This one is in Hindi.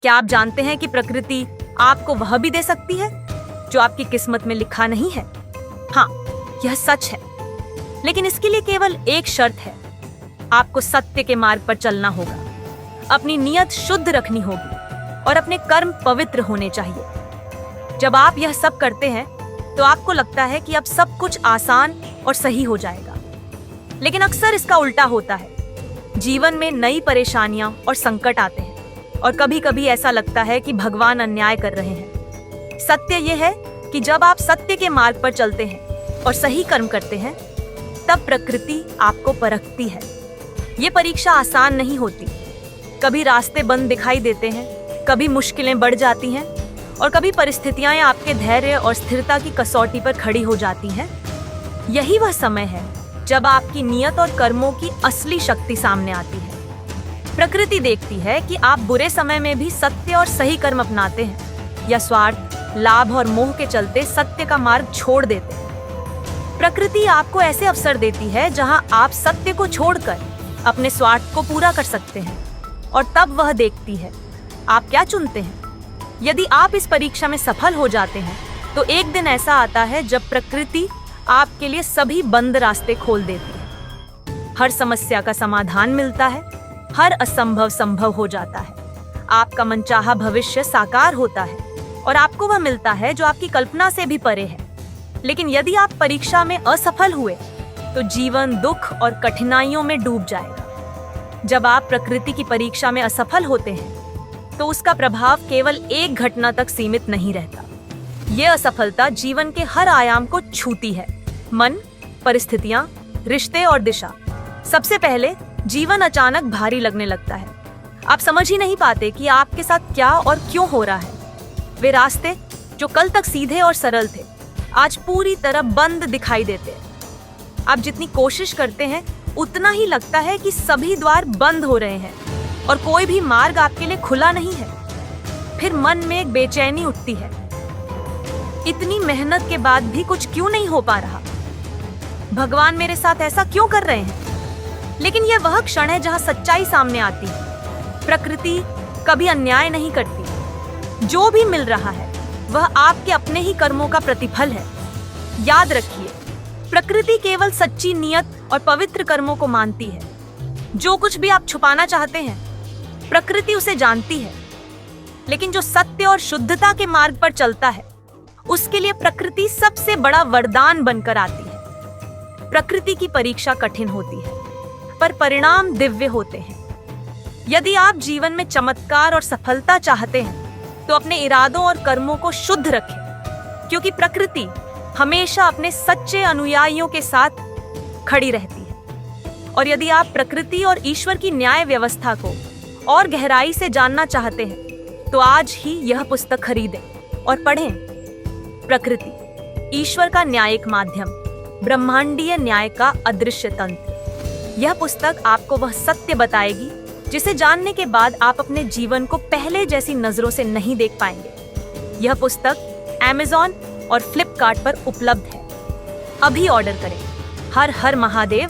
क्या आप जानते हैं कि प्रकृति आपको वह भी दे सकती है जो आपकी किस्मत में लिखा नहीं है? हाँ, यह सच है, लेकिन इसके लिए केवल एक शर्त है। आपको सत्य के मार्ग पर चलना होगा, अपनी नीयत शुद्ध रखनी होगी और अपने कर्म पवित्र होने चाहिए। जब आप यह सब करते हैं तो आपको लगता है कि अब सब कुछ आसान और सही हो जाएगा, लेकिन अक्सर इसका उल्टा होता है। जीवन में नई परेशानियां और संकट आते हैं और कभी-कभी ऐसा लगता है कि भगवान अन्याय कर रहे हैं। सत्य यह है कि जब आप सत्य के मार्ग पर चलते हैं और सही कर्म करते हैं, तब प्रकृति आपको परखती है। ये परीक्षा आसान नहीं होती। कभी रास्ते बंद दिखाई देते हैं, कभी मुश्किलें बढ़ जाती हैं और कभी परिस्थितियां आपके धैर्य और स्थिरता की कसौटी पर खड़ी हो जाती हैं। यही वह समय है जब आपकी नियत और कर्मों की असली शक्ति सामने आती है। प्रकृति देखती है कि आप बुरे समय में भी सत्य और सही कर्म अपनाते हैं या स्वार्थ, लाभ और मोह के चलते सत्य का मार्ग छोड़ देते हैं। प्रकृति आपको ऐसे अवसर देती है जहां आप सत्य को छोड़कर अपने स्वार्थ को पूरा कर सकते हैं, और तब वह देखती है आप क्या चुनते हैं। यदि आप इस परीक्षा में सफल हो जाते हैं तो एक दिन ऐसा आता है जब प्रकृति आपके लिए सभी बंद रास्ते खोल देती है। हर समस्या का समाधान मिलता है, हर असंभव संभव हो जाता है, आपका मनचाहा भविष्य साकार होता है और आपको वह मिलता है जो आपकी कल्पना से भी परे है। लेकिन यदि आप परीक्षा में असफल हुए तो जीवन दुख और कठिनाइयों में डूब जाएगा। जब आप प्रकृति की परीक्षा में असफल होते हैं तो उसका प्रभाव केवल एक घटना तक सीमित नहीं रहता। यह असफलता जीवन के हर आयाम को छूती है, मन, परिस्थितियां, रिश्ते और दिशा। सबसे पहले जीवन अचानक भारी लगने लगता है। आप समझ ही नहीं पाते कि आपके साथ क्या और क्यों हो रहा है। वे रास्ते जो कल तक सीधे और सरल थे, आज पूरी तरह बंद दिखाई देते हैं। आप जितनी कोशिश करते हैं उतना ही लगता है कि सभी द्वार बंद हो रहे हैं और कोई भी मार्ग आपके लिए खुला नहीं है। फिर मन में एक बेचैनी उठती है, इतनी मेहनत के बाद भी कुछ क्यों नहीं हो पा रहा? भगवान मेरे साथ ऐसा क्यों कर रहे हैं? लेकिन यह वह क्षण है जहां सच्चाई सामने आती है। प्रकृति कभी अन्याय नहीं करती। जो भी मिल रहा है वह आपके अपने ही कर्मों का प्रतिफल है। याद रखिए, प्रकृति केवल सच्ची नियत और पवित्र कर्मों को मानती है। जो कुछ भी आप छुपाना चाहते हैं, प्रकृति उसे जानती है। लेकिन जो सत्य और शुद्धता के मार्ग पर चलता है, उसके लिए प्रकृति सबसे बड़ा वरदान बनकर आती है। प्रकृति की परीक्षा कठिन होती है, पर परिणाम दिव्य होते हैं। यदि आप जीवन में चमत्कार और सफलता चाहते हैं तो अपने इरादों और कर्मों को शुद्ध रखें, क्योंकि प्रकृति हमेशा अपने सच्चे अनुयायियों के साथ खड़ी रहती है। और यदि आप प्रकृति और ईश्वर की न्याय व्यवस्था को और गहराई से जानना चाहते हैं तो आज ही यह पुस्तक खरीदें और पढ़ें। प्रकृति, ईश्वर का न्यायिक माध्यम, ब्रह्मांडीय न्याय का अदृश्य तंत्र। यह पुस्तक आपको वह सत्य बताएगी जिसे जानने के बाद आप अपने जीवन को पहले जैसी नजरों से नहीं देख पाएंगे। यह पुस्तक Amazon और Flipkart पर उपलब्ध है। अभी ऑर्डर करें। हर हर महादेव।